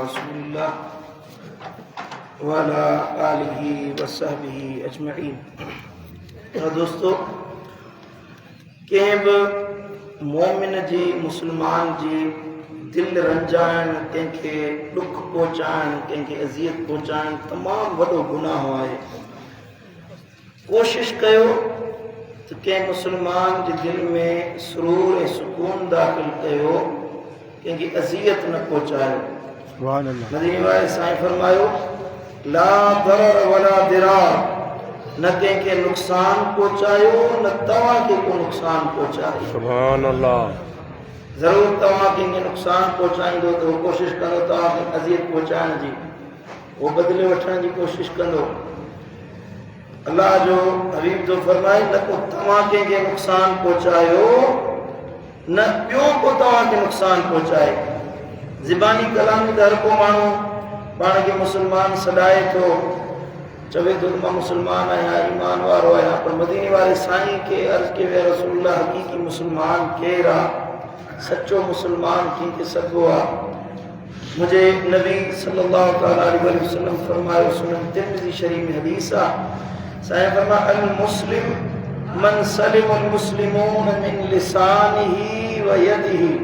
रसूलिल्लाह व अला आलिहि व सहबिहि अजमईन। दोस्तों, कंहिं बि मोमिन जी मुसलमान जी दिल रंजाइण, कंहिंखे दुख पहुचाइण, कंहिंखे अज़ियत पहुचाइण तमामु वॾो गुनाह आहे। कोशिश कयो त कंहिं मुसलमान जे दिल में सुरूर ऐं सुकून दाख़िल कयो, कंहिंखे अज़ियत न पहुचायो। मदीने वारे साईं फरमायो, ला दरर वला दिरार, न कंहिंखे नुक़सान पहुचायो न तव्हांखे को नुक़सान पहुचायो। सुभान अल्लाह। ज़रूर तव्हां कंहिंखे नुक़सान पहुचाईंदो त उहो कोशिश कंदो तव्हांखे अज़ियत पहुचाइण जी, उहो बदिले वठण जी कोशिश कंदो। अल्लाह जो हबीब जो फरमाए, न को तव्हां कंहिंखे नुक़सान पहुचायो न ॿियो को तव्हांखे नुक़सान पहुचाए। ज़बानी कलामी त हर को माण्हू पाण खे मुसलमान सॾाए थो, चवे थो त मां मुसलमान आहियां, ईमान वारो आहियां, पर मदीने वारे साईं खे अर्ज़ कयो, या रसूलल्लाह, हक़ीक़ी मुसलमान केरु आहे? सच्चो मुसलमान कंहिंखे सघिबो आहे? मुंहिंजे नबी सल्लल्लाहु अलैहि वसल्लम फरमायो, सुनन तिरमिज़ी शरीफ़ में हदीस आहे, साईं फरमाया, अल मुस्लिम मन सलिम अल मुस्लिमून मिन लिसानिही व यदिही।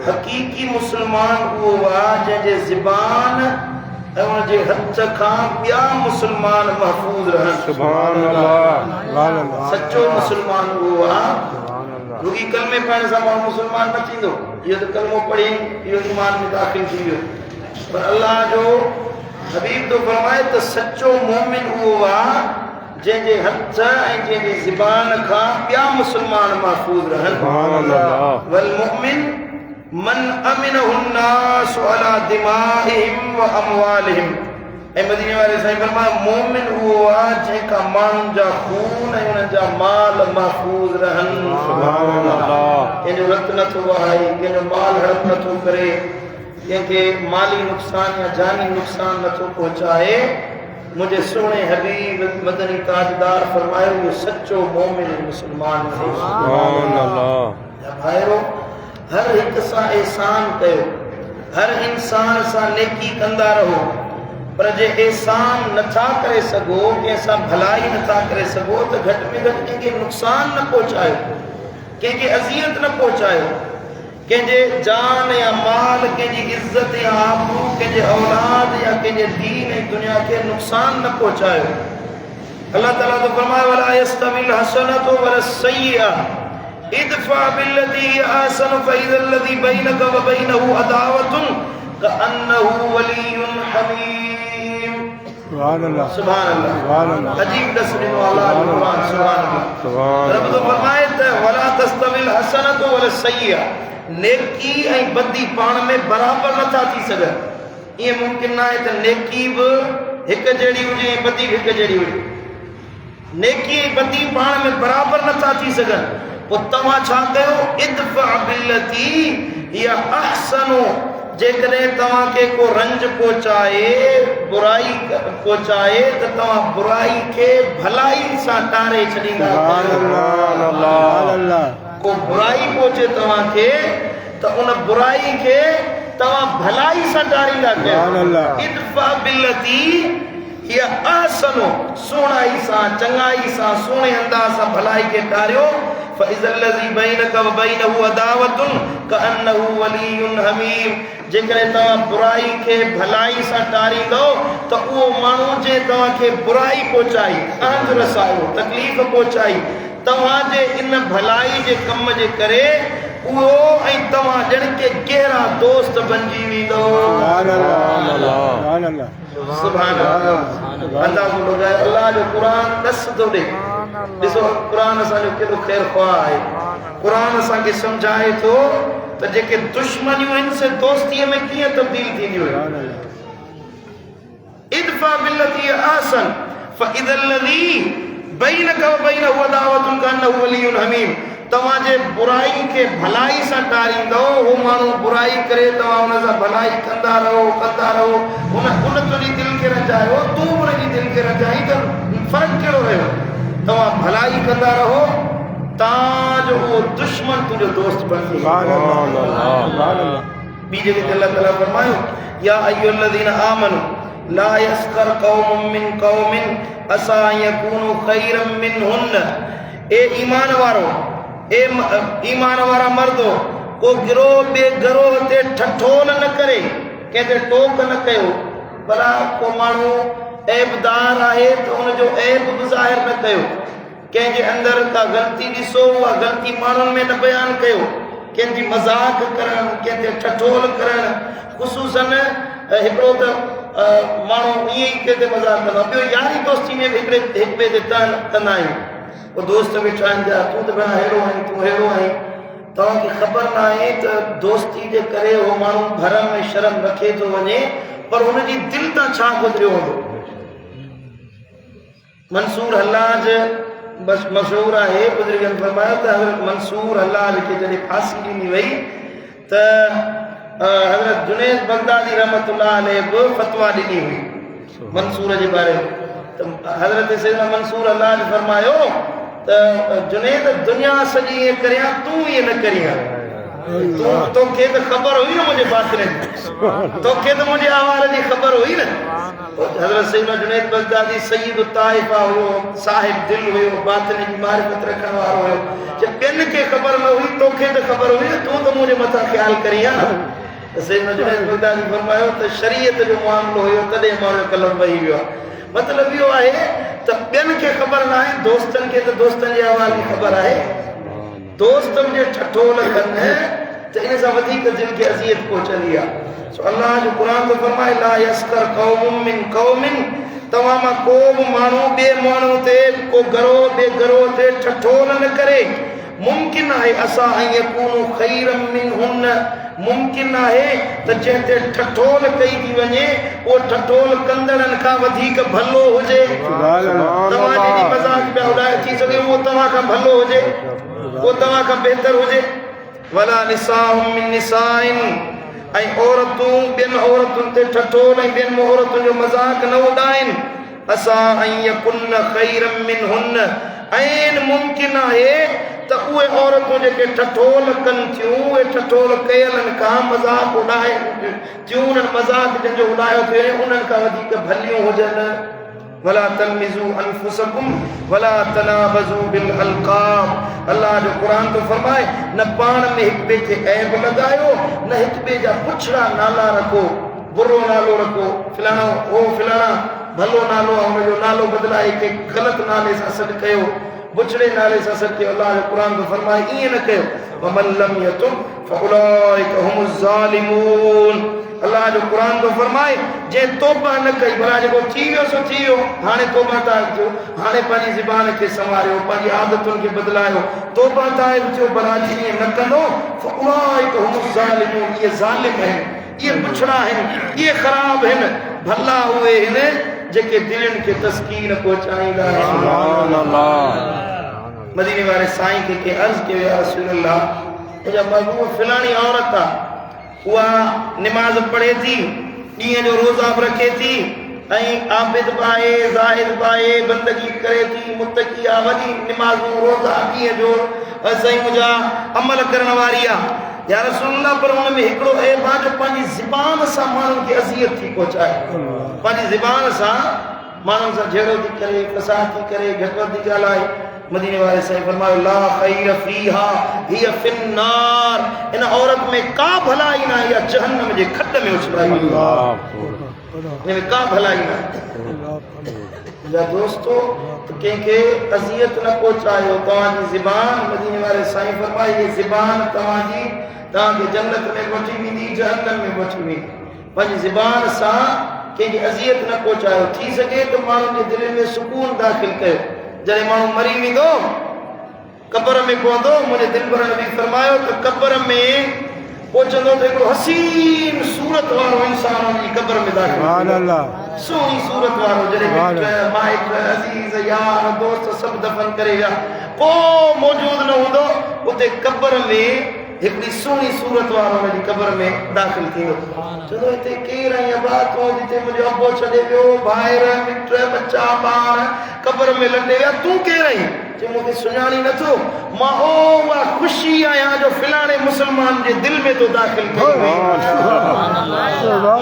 हक़ीक़ी मुसलमान उहो आहे जंहिंजे ज़बान ऐं उनजे हथ खां ॿिया मुसलमान महफ़ूज़ रहनि। सुभान अल्लाह। सच्चो मुसलमान उहो आहे। रुॻी कलमे पढ़ण सां माण्हू मुसलमान न थींदो, इहो त कलमो पढ़ी इहो ईमान में दाख़िल थी वियो, पर अल्लाह जो हबीब तो फरमाए त सच्चो मोमिन उहो आहे जंहिंजे हथ ऐं जंहिंजी ज़बान खां ॿिया मुसलमान महफ़ूज़ रहनि। वल मुमिन मन अमिनहु अन्नास अला दिमाइहिम व अमवालिहिम। ऐं मदीने वारे साईं फरमाया, मोमिन उहो आहे जंहिंखां माण्हुनि जा खून ऐं उन्हनि जा माल महफ़ूज़ रहनि। कंहिंजो रत नथो वहाए, कंहिंजो माल हड़प नथो करे, कंहिंखे माली नुक़सान या जानी नुक़सान नथो पहुचाए। मुझे सुने हबीब मदनी ताजदार फरमायो, वो सच्चो मोमिन मुसलमान है। सुभान अल्लाह। भाइरो, हर एक सां एहसान कयो, हर इंसान सां नेकी कंदा रहो, पर जे एहसान नथा करे सघो, कंहिंसां भलाई नथा करे सघो, त घटि में घटि कंहिंखे नुक़सान न पहुचायो, कंहिंखे अज़ियत न पहुचायो। कंहिंजे जान या माल, कंहिंजी इज्जत या आबरू, कंहिंजे औलाद या कंहिंजे दीन ऐं दुनिया खे नुक़सान न पहुचायो। अल्लाह ताला तो फरमाए, वला यस्तविल हसनतु वला सय्यिआ इदफा बिल्लती हिय अहसन फइज़ा अल्लज़ी बैनक व बैनहु अदावतुन कअन्नहु वलियुन हमीम। सुभान अल्लाह। सुभान अल्लाह। सुभान अल्लाह। अजीब दसने वाला कुरान। सुभान अल्लाह। रब तो फरमाए त वला तस्तविल हसनतु वला सय्यिआ, नेकी ऐं बदी पाण में बराबर नथा थी सघनि। ईअं मुमकिन न आहे त नेकी बि हिकु जहिड़ी हुजे ऐं बदी हिकु जहिड़ी हुजे। नेकी ऐं बदी पाण में बराबर नथा थी सघनि। पोइ तव्हां छा कयो? इदफा बिल्लती हिय अहसनु। जेकॾहिं तव्हांखे को रंज पहुचाए, बुराई पहुचाए, त तव्हां बुराई खे भलाई सां टारे छॾींदा। को बुराई पहुचे तव्हांखे त उन बुराई खे तव्हां भलाई सां टारींदा कयो। इदफा बिल्लती हिय अहसनु, सुहिणाई सां, चङाई सां, सुहिणे अंदाज़ सां भलाई खे टारियो। फइज़ा अल्लज़ी बैनक व बैनहु अदावतुन कअन्नहु वलियुन हमीम। जेकॾहिं तव्हां बुराई खे भलाई सां टारींदो त उहो माण्हू जे तव्हांखे बुराई पहुचाई, आंध रसायो, तकलीफ़ पहुचाई, तव्हांजे इन भलाई जे कम जे करे उहो ऐं तव्हां ॼण के गहरा दोस्त बणिजी वेंदो। सुभान अल्लाह। अंदाज़ो लॻाए, अल्लाह जो क़ुर दस थो ॾे। ॾिसो, क़ुर असांजो केॾो ख़ैर ख़्वाह आहे। क़ुर असांखे सम्झाए थो त जेके दुश्मनियूं आहिनि से दोस्तीअ में कीअं तब्दील थींदियूं आहिनि। इदफा बिल्लती हिय अहसन फइज़ा अल्लज़ी बैनक व बैनहु अदावतुन कअन्नहु वलियुन हमीम। तव्हांजे बुराई खे भलाई सां टारींदो, हू माण्हू बुराई करे, तव्हां हुन सां भलाई कंदा रहो, कंदा रहो। उन तुंहिंजी दिलि खे रंजायो, तूं उनजी दिलि खे रंजाई, त फ़र्क़ु कहिड़ो रहियो? तव्हां भलाई कंदा रहो, ताजो वो दुश्मन तुझो दोस्त बन गई। बीजे के अल्लाह ताला फरमायो या अय्युहल्लज़ीना आमनू ला यस्खर कौमुम मिन कौमिन असा यकूनु खैरम मिनहुन्न। ए ईमान वारो, ए ईमान वारा मर्दो, को गिरोह बे गिरोह ते ठठोल न करे, कहते टोक न कयो। भला को माण्हू ऐबदार आहे तो उनजो ऐब बि ज़ाहिर न कयो। कंहिंजे अंदर का ग़लती ॾिसो उहा ग़लती माण्हुनि में न बयान कयो। कंहिंजी मज़ाक करणु, कंहिं ते ठठोल करणु, ख़ुसूसन हिकिड़ो त माण्हू ईअं ई कंहिं ते मज़ाक कंदो आहे। ॿियो यारी दोस्ती में बि हिक ॿिए ते तान कंदा आहियूं। पोइ दोस्त वेठा आहिनि जा तूं त भेण अहिड़ो आहीं, तूं अहिड़ो आहीं। तव्हांखे ख़बर न आहे त दोस्ती जे करे उहो माण्हू भरम में शर्म रखे थो वञे, पर हुनजी दिलि तां छा गुज़रियो हूंदो। मंसूर हल्लाज बस मशहूर आहे, बुज़ुर्गनि फरमायो त हज़रत मंसूर हल्लाज खे जॾहिं फांसी ॾिनी वई त हज़रत जुनैद बगदादी रहमतुल्लाह अलैह बि फतवा ॾिनी हुई मंसूर जे बारे में। त हज़रत सैयदना मंसूर हल्लाज फरमायो त जुनैद दुनिया सॼी ईअं करियां, तूं ईअं न करियां। तोखे त ख़बर हुई न मुंहिंजे बातिन जी, तोखे त मुंहिंजे अहवाल जी ख़बर हुई न। हज़रत सैयदना जुनैद बगदादी सय्यद ताइफा हुयो, साहिब दिल हुयो, बातिन जी मारिफत रखण वारो हुयो। जब ॿियनि खे ख़बर न हुई, तोखे त ख़बर हुई न, तूं त मुंहिंजे मथां ख़्यालु करियां। सैयदना जुनैद बगदादी फरमायो त शरीयत जो मामलो हुयो, तॾहिं माण्हू जो कलम वही वियो आहे। मतिलबु इहो आहे त ॿियनि खे ख़बर न आहे, दोस्तनि खे त दोस्तनि जे अहवाल जी ख़बर आहे। दोस्त जे ठठोल कनि त इन सां वधीक दिलि खे अज़ियत पहुचंदी आहे। सो अल्लाह जो क़ुरान तो फरमाए ला यस्कर कौमुम मिन कौमिन, तव्हां मां को बि माण्हू ॿिए माण्हू ते, को गिरोह ॿिए गिरोह ते ठठोल न करे। मुमकिन आहे असां ऐं यकूनु खैरम मिनहुन्न, मुमकिन आहे त जंहिं ते ठठोल कई थी वञे उहो ठठोल कंदड़नि खां वधीक भलो हुजे। तव्हां जंहिंजी मज़ाक पिया उॾाए, थी सघे उहो तव्हां खां भलो हुजे, उहो तव्हां खां बहितर हुजे। वला निसाउम मिन निसाइन, ऐं औरतूं ॿियनि औरतुनि ते ठठोल ऐं ॿियनि औरतुनि जो मज़ाक न उॾाइनि। असां ऐं यकुन्न खैरम मिनहुन्न, ऐं मुमकिन आहे त उहे औरतूं जेके ठठोल कनि थियूं, उहे ठठोल कयलनि खां मज़ाक उॾाए थियूं, उन्हनि मज़ाक जंहिंजो उॾायो थिए उन्हनि खां वधीक भलियूं हुजनि। वला तलमिज़ू अनफुसकुम वला तनाबज़ू बिल अलक़ाब। अल्लाह जो क़ुरान तो फरमाए न पाण में हिक ॿिए खे ऐब लॻायो, न हिक ॿिए जा पुछड़ा नाला रखो, बुरो नालो रखो। फलाणो ओ फलाणा भलो नालो आहे, हुनजो नालो बदिलाए के ग़लति नाले सां सॾु कयो, बुछड़े नाले सां सॾु कयो। अल्लाह जो क़ुरान तो फरमाए ईअं न कयो। वमन लम यतुब फउलाइका हुमुज़ ज़ालिमून। अल्लाह जो क़ुरान तो फरमाए जंहिं तौबा न कई, भला जेको थी वियो सो थी वियो, हाणे तौबा था कयो, हाणे पंहिंजी ज़बान खे संवारियो, पंहिंजी आदतुनि खे बदिलायो, तौबा था थियो। भला जीअं न कंदो फउलाइका हुमुज़ ज़ालिमून, इहे ज़ालिम आहिनि, इहे पुछड़ा आहिनि, इहे ख़राब आहिनि। भला उहे आहिनि जेके दिलनि खे तस्कीन पहुचाईंदा आहिनि। मदीने वारे साईं खे अर्ज़ कयो या रसूल अल्लाह, मुंहिंजा महबूब फलाणी औरत आहे, उहा निमाज़ पढ़े थी, ॾींहं जो रोज़ा बि रखे थी, ऐं आबिद पाए ज़ाहिद पाए बंदगी करे थी, मुत्तकी आहे, वॾी निमाज़ूं रोज़ा ॾींहं जो साईं मुंहिंजा अमल करण वारी आहे। या रसूल अल्लाह, पर हुन में हिकिड़ो ऐब आहे जो पंहिंजी ज़बान सां माण्हुनि खे अज़ियत थी पहुचाए, पंहिंजी ज़बान सां माण्हुनि सां जहिड़ो थी करे, फसाद थी करे, घटि वधि थी ॻाल्हाए। मदीने वाले साईं फरमायो ला खैर फीहा हिय फिन्नार, इन औरत में का भलाई ना, या जहन्नम जे खड्ड में उछलाई, इनमें का भलाई ना। या दोस्तों, तो कंहिंखे अज़ियत न पहुचायो। तव्हांजी ज़बान, मदीने वाले साईं फरमायो ये ज़बान तव्हांजी तव्हांखे जन्नत में वठी वेंदी, जहन्नम में वठी वेंदी। पंहिंजी ज़बान सां कंहिंखे अज़ियत न पहुचायो। थी सघे तो माण्हुनि जे दिलि में सुकून दाख़िल कयो। जॾहिं माण्हू मरी वेंदो, क़बर में पहुंदो, मुंहिंजे दिलबर नबी फरमायो त क़बर में पहुचंदो त हिकिड़ो हसीन सूरत वारो इंसान हुनजी क़बर में दाख़िल, सुहिणी सूरत वारो, जॾहिं मिट माइट अज़ीज़ यार दोस्त सभु दफ़न करे विया, को मौजूद न हूंदो, उते क़बर में हिकिड़ी सुहिणी सूरत वारो हुनजी क़बर में दाख़िल थींदो। चवंदो हिते केरु आई बात हो, जिते मुंहिंजो अबो छॾे वियो, भाइर मिट बच्चा ॿार क़बर में लटे विया, तूं केरु आई? जे मूंखे सुञाणी नथो मां उहा ख़ुशी आहियां जो फिलाणे मुस्लमान जे दिलि में तो दाख़िल कई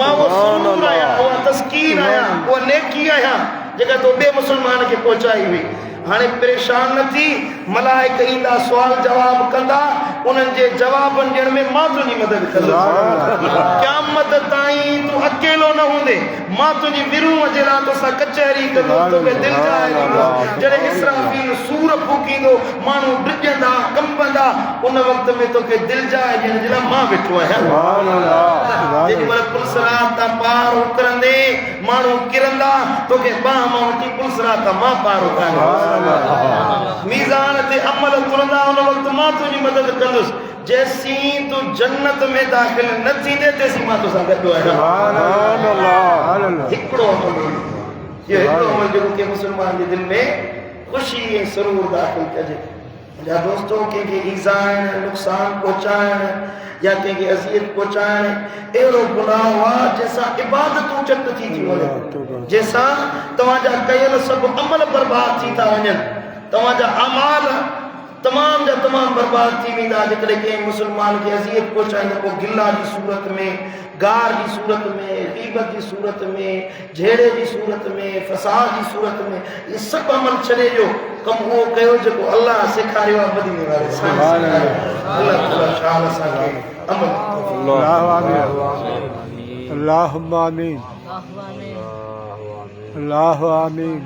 मां वो सुरूर आहियां उहा तस्कीर आहियां उहा नेकी आहियां जेका तो ॿिए मुस्लमान खे पहुचाई हुई हाणे परेशान न थी मलाइक ईंदा सुवाल जवाब कंदा उन्हनि जे जवाबनि ॾियण में मां तुंहिंजी मदद कंदुसि क़यामत ताईं तूं अकेलो न हूंदे मां तुंहिंजी विरूह जे लाइ तोसां कचहरी कंदुसि तोखे दिलि जाए ॾींदुसि जॾहिं इसराफील सूर फूकींदो माण्हू ॾिजंदा कंबंदा उन वक़्त में तोखे दिलि जाए ॾियण जे लाइ मां वेठो आहियां जेॾीमहिल पुलसरात तां पार उतरंदे माण्हू किरंदा तोखे बाह मां वठी पुलसरात तां मां पार उतारियो मीज़ान ते अमल तुरंदा उन वक़्त मां तुंहिंजी मदद कंदुसि जेसीं तूं जन्नत में दाख़िल न थींदे तेसीं मां तोसां गॾु आहियां हिकिड़ो अमल जेको के मुस्लमान जे दिलि में ख़ुशी ऐं सुरूर दाख़िल कजे मुंहिंजा दोस्तो कंहिंखे ईज़ाइण नुक़सान पहुचाइण या कंहिंखे अज़ियत पहुचाइण अहिड़ो गुनाह आहे जंहिंसां इबादतूं चट थी वञनि जंहिंसां तव्हांजा कयल सभु अमल बर्बाद थी था वञनि तव्हांजा अमाल तमाम जा तमाम बर्बाद थी वेंदा जेकॾहिं कंहिं मुस्लमान खे अज़ियत पहुचाईंदो पोइ गिला जी सूरत में गार जी सूरत में ग़ीबत जी सूरत में झेड़े जी सूरत में फसाद जी सूरत में इहे सभु अमल छॾे ॾियो कमु उहो कयो जेको अलाह सेखारियो आहे मदीने वारे अलाह ताला शान असांखे अमल अल्लाहुम्मा आमीन अल्लाहु आमीन